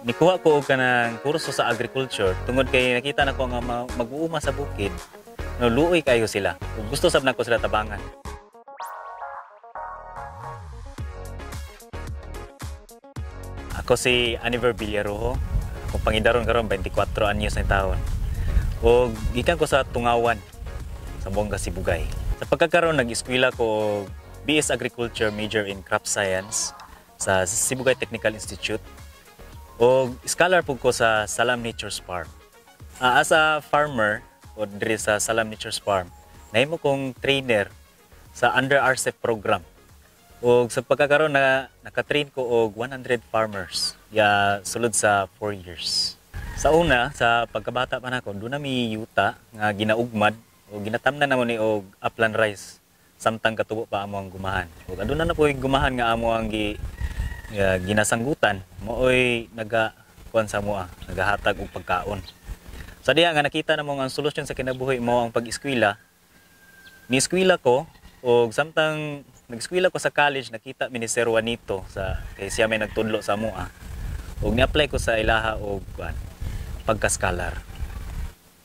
Nikuha ko og kanang kurso sa agriculture tungod kay nakita nako nga mag-uuma sa bukid. No, luoy kayo sila. Ug gusto sab nako sila tabangan. Ako si Aniver Villarojo. Kung pangidaron karon 24 anyos na taon. Ug gikan ko sa Tungawan sa Buanga, Sibugay. Sa pagkakaroon nag-eskwela ko og BS Agriculture major in Crop Science sa Sibugay Technical Institute. O scholar po ko sa Salam Nature's Farm. As a farmer o diri sa Salam Nature's Farm, nahimo kong trainer sa under RCEP program. O sa pagkakaroon na nakatrain ko og 100 farmers ya sulod sa 4 years. Sa una, sa pagkabata pa nako, doon na mi yuta nga ginaugmad o ginatamnan namo ni og upland rice samtang katubo pa amo ang gumahan. O aduna na po yung gumahan nga amo ang ginasanggutan mooy nagakuan sa moa, nagahatag og pagkaon. Sa diha nga nakita namo ang solusyon sa kinabuhi mo ang pag-eskwela. Ni eskwela ko og samtang nag-eskwela ko sa college nakita mi ni Sir Juanito sa kay siya may nagtudlo sa moa. Og ni-apply ko sa ilaha og pagka-scholar.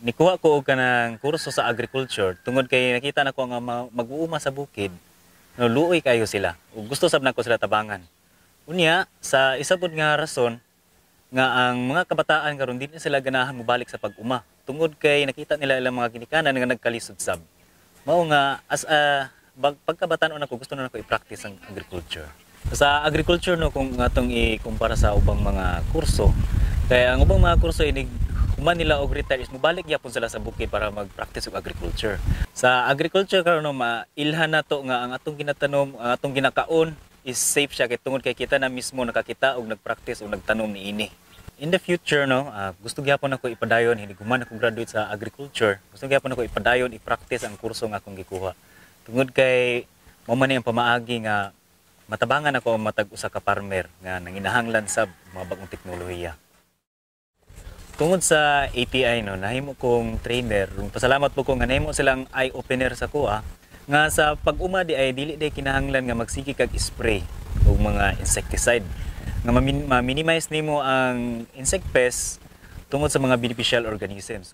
Nikuha ko og kanang kurso sa agriculture tungod kay nakita nako nga mag-uuma sa bukid. No, luoy kayo sila. Ug gusto sab nako sila tabangan. Unya, sa isabod nga rason nga ang mga kabataan karon dili sila ganahan mobalik sa pag-uma tungod kay nakita nila ilang mga ginikanan nga nagkalisod sab. Mao nga as a pagkabataan ako gusto na nako i-practice ang agriculture. Sa agriculture no kung atong ikumpara sa ubang mga kurso, kaya ang ubang mga kurso inig human nila og retire is mobalik gyapon sila sa bukid para mag-practice og agriculture. Sa agriculture karon no mailhan nato nga ang atong ginatanom, ang atong ginakaon is safe siya kay tungod kay kita na mismo nakakita og nag-practice og nagtanom niini. In the future no, gusto gyapon ako ipadayon hindi human ako graduate sa agriculture. Gusto gyapon ako ipadayon i-practice ang kurso nga akong gikuha. Tungod kay mao man ang pamaagi nga matabangan ako matag usa ka farmer nga nanginahanglan sa mga bagong teknolohiya. Tungod sa ATI no, nahimo kong trainer. Pasalamat po ko nga nahimo silang eye opener sa kuha nga sa pag-uma di ay dili day kinahanglan nga magsigi kag spray og mga insecticide nga ma-minimize nimo ang insect pest tungod sa mga beneficial organisms.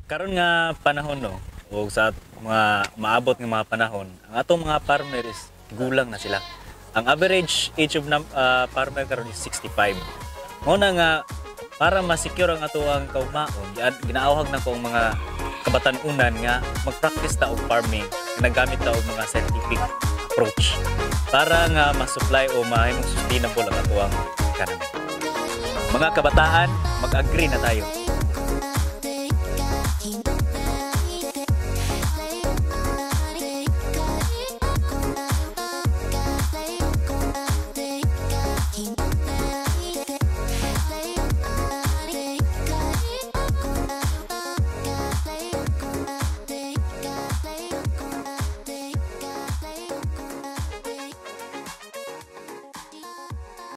Karon nga panahon no, o sa mga maabot nga mga panahon, ang atong mga farmer is gulang na sila. Ang average age of farmer karon is 65. Mo na nga para ma-secure ang ato ang kaumaon, ginaawhag na ko ang mga kabatan-unan nga mag-practice ta og farming, nagamit ta og mga scientific approach para nga ma-supply o mahimong sustainable ang ato ang economy. Mga kabataan, mag-agree na tayo.